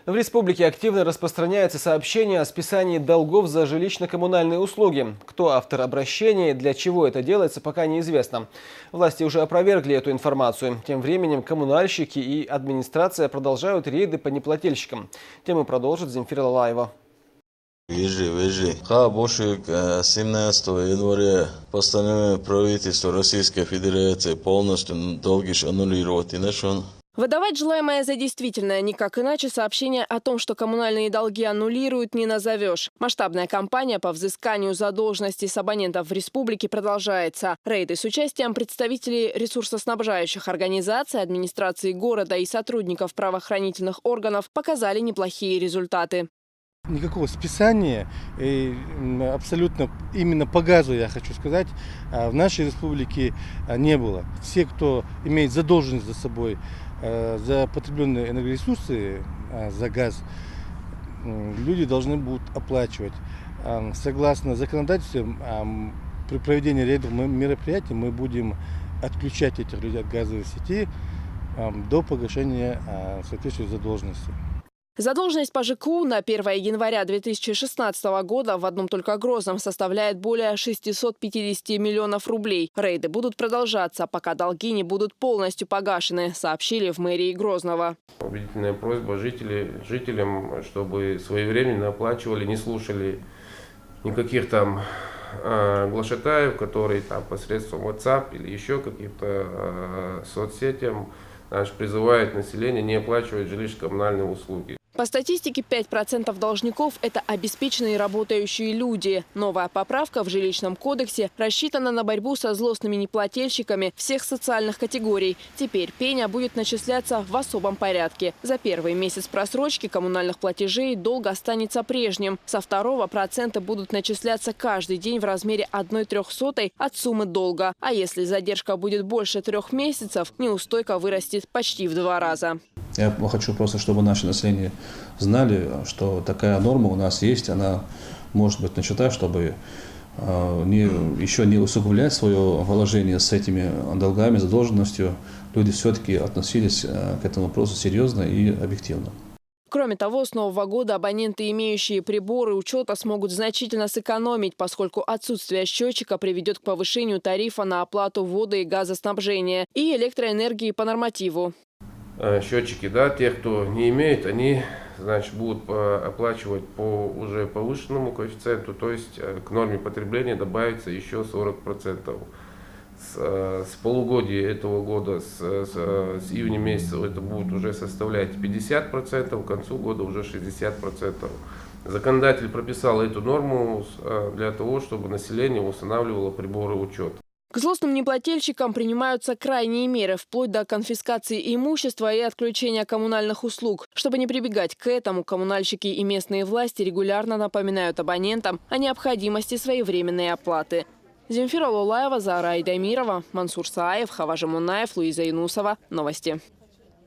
В республике активно распространяется сообщение о списании долгов за жилищно-коммунальные услуги. Кто автор обращения и для чего это делается, пока неизвестно. Власти уже опровергли эту информацию. Тем временем коммунальщики и администрация продолжают рейды по неплательщикам. Тему продолжит Земфира Лалаева. Вижи. Больше 17 января постановление правительства Российской Федерации полностью долги аннулировать. Иначе Выдавать желаемое за действительное никак иначе сообщение о том, что коммунальные долги аннулируют, не назовешь. Масштабная кампания по взысканию задолженности с абонентов в республике продолжается. Рейды с участием представителей ресурсоснабжающих организаций, администрации города и сотрудников правоохранительных органов показали неплохие результаты. Никакого списания, абсолютно именно по газу, я хочу сказать, в нашей республике не было. Все, кто имеет задолженность за собой за потребленные энергоресурсы, за газ, люди должны будут оплачивать. Согласно законодательству, при проведении рейдовых мероприятий мы будем отключать этих людей от газовой сети до погашения соответствующей задолженности. Задолженность по ЖКУ на 1 января 2016 года в одном только Грозном составляет более 650 миллионов рублей. Рейды будут продолжаться, пока долги не будут полностью погашены, сообщили в мэрии Грозного. Убедительная просьба жителям, чтобы своевременно оплачивали, не слушали никаких там глашатаев, которые там посредством WhatsApp или еще каким-то соцсетям призывают население не оплачивать жилищно-коммунальные услуги. По статистике, 5% должников – это обеспеченные работающие люди. Новая поправка в жилищном кодексе рассчитана на борьбу со злостными неплательщиками всех социальных категорий. Теперь пеня будет начисляться в особом порядке. За первый месяц просрочки коммунальных платежей долг останется прежним. Со второго проценты будут начисляться каждый день в размере 1/300 от суммы долга. А если задержка будет больше 3 месяцев, неустойка вырастет почти в 2 раза. Я хочу просто, чтобы наше население знали, что такая норма у нас есть, она может быть начата, чтобы еще не усугублять свое вложение с этими долгами, задолженностью. Люди все-таки относились к этому вопросу серьезно и объективно. Кроме того, с нового года абоненты, имеющие приборы учета, смогут значительно сэкономить, поскольку отсутствие счетчика приведет к повышению тарифа на оплату воды и газоснабжения и электроэнергии по нормативу. Счетчики, те, кто не имеет, они, будут оплачивать по уже повышенному коэффициенту, то есть к норме потребления добавится еще 40%. С полугодия этого года, с июня месяца, это будет уже составлять 50%, к концу года уже 60%. Законодатель прописал эту норму для того, чтобы население устанавливало приборы учета. К злостным неплательщикам принимаются крайние меры, вплоть до конфискации имущества и отключения коммунальных услуг. Чтобы не прибегать к этому, коммунальщики и местные власти регулярно напоминают абонентам о необходимости своевременной оплаты. Земфира Лалаева, Зара Айдамирова, Мансур Сааев, Хаважа Мунаев, Луиза Юнусова. Новости.